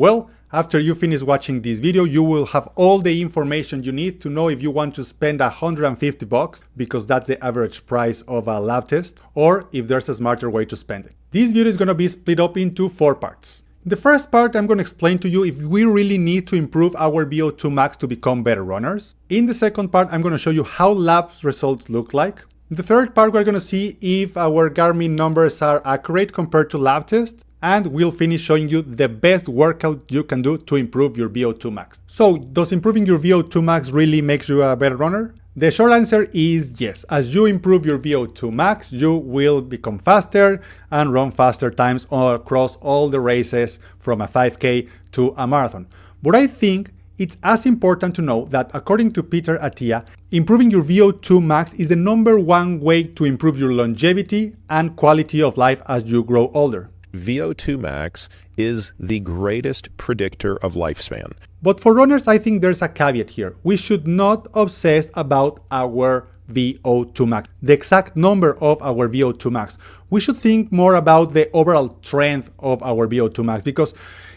Well, after you finish watching this video, you will have all the information you need to know if you want to spend $150, because that's the average price of a lab test, or if there's a smarter way to spend it. This video is going to be split up into 4 parts. The first part, I'm going to explain to you if we really need to improve our VO2 Max to become better runners. In the second part, I'm going to show you how labs results look like. In the third part, we're going to see if our Garmin numbers are accurate compared to lab tests. And we'll finish showing you the best workout you can do to improve your VO2 Max. So, does improving your VO2 Max really make you a better runner? The short answer is yes. As you improve your VO2 Max, you will become faster and run faster times across all the races from a 5K to a marathon. But I think it's as important to know that according to Peter Attia, improving your VO2 Max is the #1 way to improve your longevity and quality of life as you grow older. VO2 Max is the greatest predictor of lifespan. But for runners, I think there's a caveat here. We should not obsess about our VO2 Max, the exact number of our VO2 Max. We should think more about the overall trend of our VO2 Max, because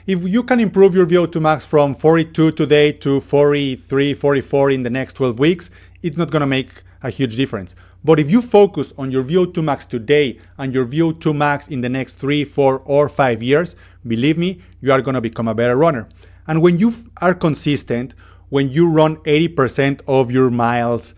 if you can improve your VO2 Max from 42 today to 43, 44 in the next 12 weeks, it's not going to make a huge difference. But if you focus on your VO2 Max today and your VO2 Max in the next 3, 4, or 5 years, believe me, you are going to become a better runner. And when you are consistent, when you run 80% of your miles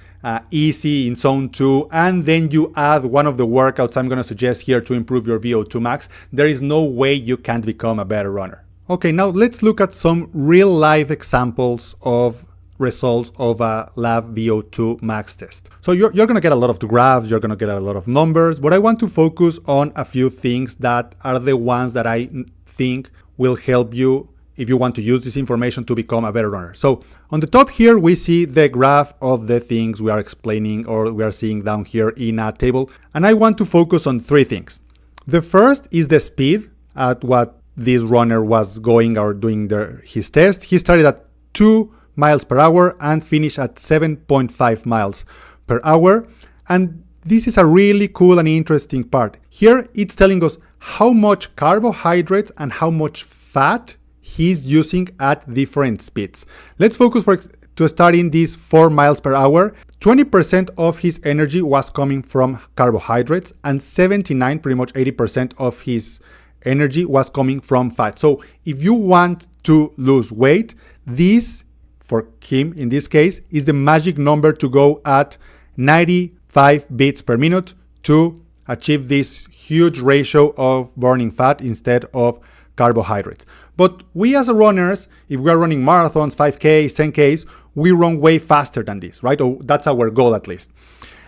easy in zone 2, and then you add one of the workouts I'm going to suggest here to improve your VO2 Max, there is no way you can't become a better runner. Okay, now let's look at some real life examples of results of a lab VO2 Max test. So you're going to get a lot of graphs, you're going to get a lot of numbers, but I want to focus on a few things that are the ones that I think will help you if you want to use this information to become a better runner. So on the top here, we see the graph of the things we are explaining or we are seeing down here in a table. And I want to focus on 3 things. The first is the speed at what this runner was going or doing his test. He started at 2 miles per hour and finish at 7.5 miles per hour. And this is a really cool and interesting part. Here it's telling us how much carbohydrates and how much fat he's using at different speeds. Let's focus to start in this 4 miles per hour. 20% of his energy was coming from carbohydrates and 79, pretty much 80% of his energy was coming from fat. So if you want to lose weight, this for him, in this case, is the magic number to go at 95 beats per minute to achieve this huge ratio of burning fat instead of carbohydrates. But we as runners, if we are running marathons, 5Ks, 10Ks, we run way faster than this, right? Or that's our goal at least.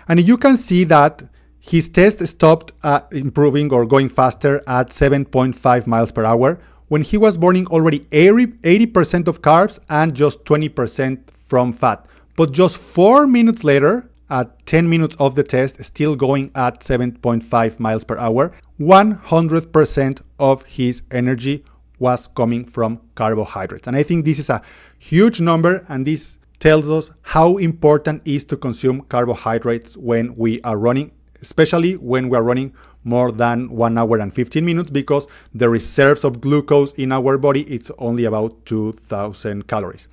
And you can see that his test stopped improving or going faster at 7.5 miles per hour, when he was burning already 80% of carbs and just 20% from fat. But just 4 minutes later, at 10 minutes of the test, still going at 7.5 miles per hour, 100% of his energy was coming from carbohydrates. And I think this is a huge number, and this tells us how important it is to consume carbohydrates when we are running, especially when we are running more than 1 hour and 15 minutes, because the reserves of glucose in our body, it's only about 2,000 calories.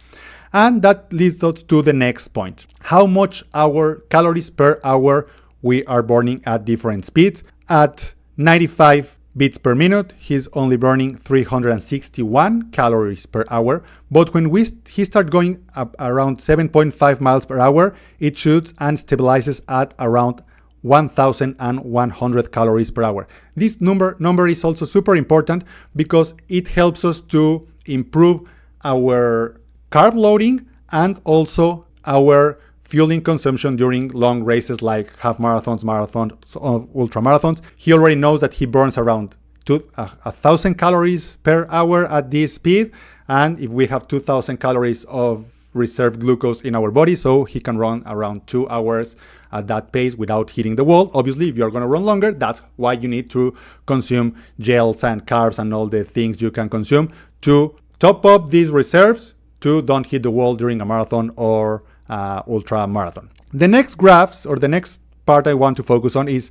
And that leads us to the next point. How much our calories per hour we are burning at different speeds. At 95 beats per minute, he's only burning 361 calories per hour. But when he starts going up around 7.5 miles per hour, it shoots and stabilizes at around 1,100 calories per hour. This number is also super important because it helps us to improve our carb loading and also our fueling consumption during long races like half marathons, ultra marathons. He already knows that he burns around 1,000 calories per hour at this speed, and if we have 2,000 calories of reserved glucose in our body, so he can run around 2 hours at that pace without hitting the wall. Obviously, if you're going to run longer, that's why you need to consume gels and carbs and all the things you can consume to top up these reserves to don't hit the wall during a marathon or ultra marathon. The next graphs, or the next part I want to focus on, is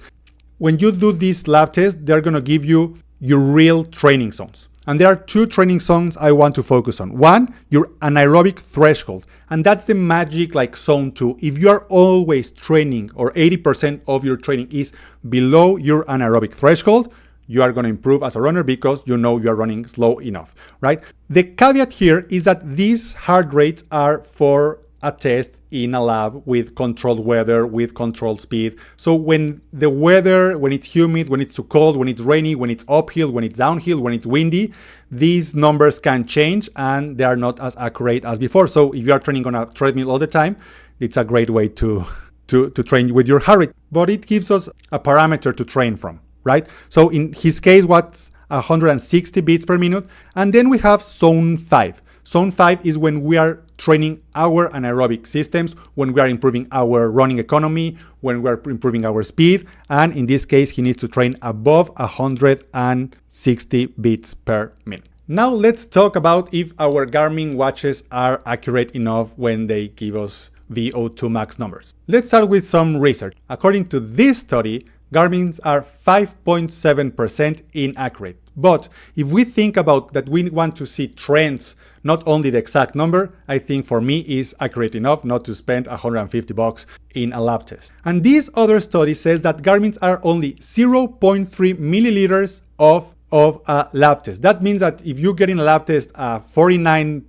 when you do this lab test, they're going to give you your real training zones. And there are two training zones I want to focus on. One, your anaerobic threshold. And that's the magic like zone 2. If you are always training or 80% of your training is below your anaerobic threshold, you are going to improve as a runner because you know you are running slow enough, right? The caveat here is that these heart rates are for a test in a lab with controlled weather, with controlled speed. So when the weather, when it's humid, when it's too cold, when it's rainy, when it's uphill, when it's downhill, when it's windy, these numbers can change and they are not as accurate as before. So if you are training on a treadmill all the time, it's a great way to train with your heart rate. But it gives us a parameter to train from, right? So in his case, what's 160 beats per minute. And then we have zone 5. Zone 5 is when we are training our anaerobic systems, when we are improving our running economy, when we are improving our speed. And in this case, he needs to train above 160 beats per minute. Now let's talk about if our Garmin watches are accurate enough when they give us VO2 max numbers. Let's start with some research. According to this study, Garmin's are 5.7% inaccurate. But if we think about that we want to see trends, not only the exact number, I think for me is accurate enough not to spend $150 in a lab test. And this other study says that Garmin's are only 0.3 milliliters of a lab test. That means that if you get in a lab test a 49%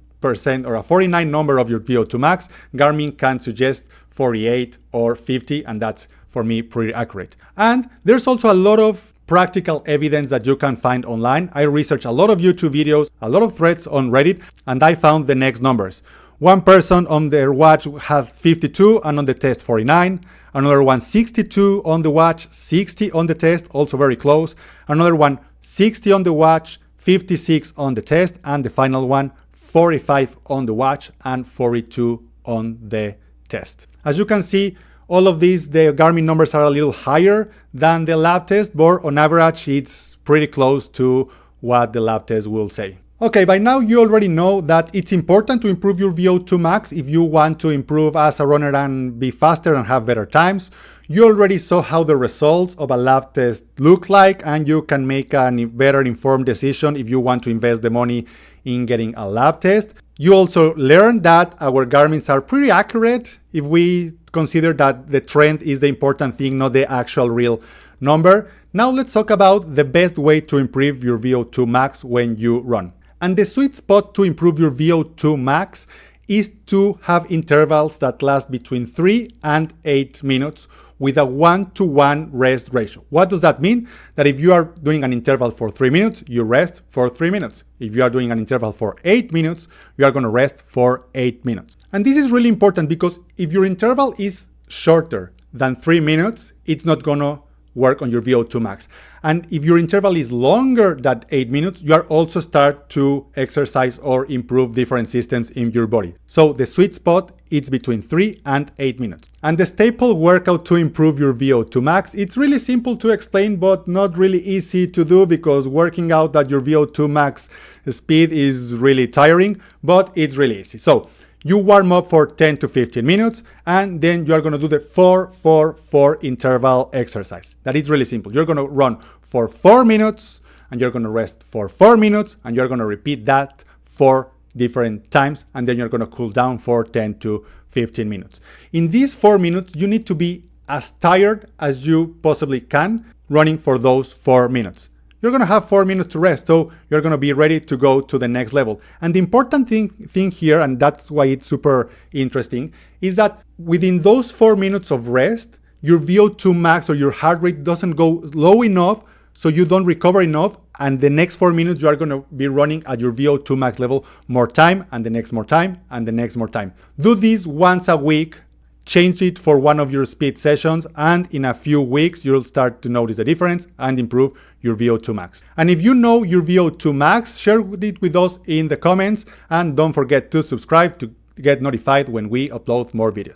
or a 49 number of your VO2 max, Garmin can suggest 48 or 50, and that's for me pretty accurate. And there's also a lot of practical evidence that you can find online. I researched a lot of YouTube videos, a lot of threads on Reddit, and I found the next numbers. One person on their watch had 52 and on the test 49. Another one 62 on the watch, 60 on the test, also very close. Another one 60 on the watch, 56 on the test, and the final one 45 on the watch and 42 on the test. As you can see, all of these, the Garmin numbers are a little higher than the lab test, but on average, it's pretty close to what the lab test will say. Okay, by now you already know that it's important to improve your VO2 max if you want to improve as a runner and be faster and have better times. You already saw how the results of a lab test look like, and you can make a better informed decision if you want to invest the money in getting a lab test. You also learned that our Garmin's are pretty accurate if we consider that the trend is the important thing, not the actual real number. Now let's talk about the best way to improve your VO2 max when you run. And the sweet spot to improve your VO2 max is to have intervals that last between 3 and 8 minutes with a 1-to-1 rest ratio. What does that mean? That if you are doing an interval for 3 minutes, you rest for 3 minutes. If you are doing an interval for 8 minutes, you are going to rest for 8 minutes. And this is really important because if your interval is shorter than 3 minutes, it's not going to work on your VO2 max. And if your interval is longer than 8 minutes, you are also start to exercise or improve different systems in your body. So the sweet spot is between 3 and 8 minutes. And the staple workout to improve your VO2 max, it's really simple to explain, but not really easy to do because working out at your VO2 max speed is really tiring, but it's really easy. So you warm up for 10 to 15 minutes, and then you are going to do the 4-4-4 interval exercise. That is really simple. You're going to run for 4 minutes, and you're going to rest for 4 minutes, and you're going to repeat that 4 different times, and then you're going to cool down for 10 to 15 minutes. In these 4 minutes, you need to be as tired as you possibly can running for those 4 minutes. You're going to have 4 minutes to rest, so you're going to be ready to go to the next level. And the important thing here, and that's why it's super interesting, is that within those 4 minutes of rest, your VO2 max or your heart rate doesn't go low enough so you don't recover enough, and the next 4 minutes you are going to be running at your VO2 max level more time, and the next more time, and the next more time. Do this once a week. Change it for one of your speed sessions, and in a few weeks you'll start to notice the difference and improve your VO2 max. And if you know your VO2 max, share it with us in the comments, and don't forget to subscribe to get notified when we upload more videos.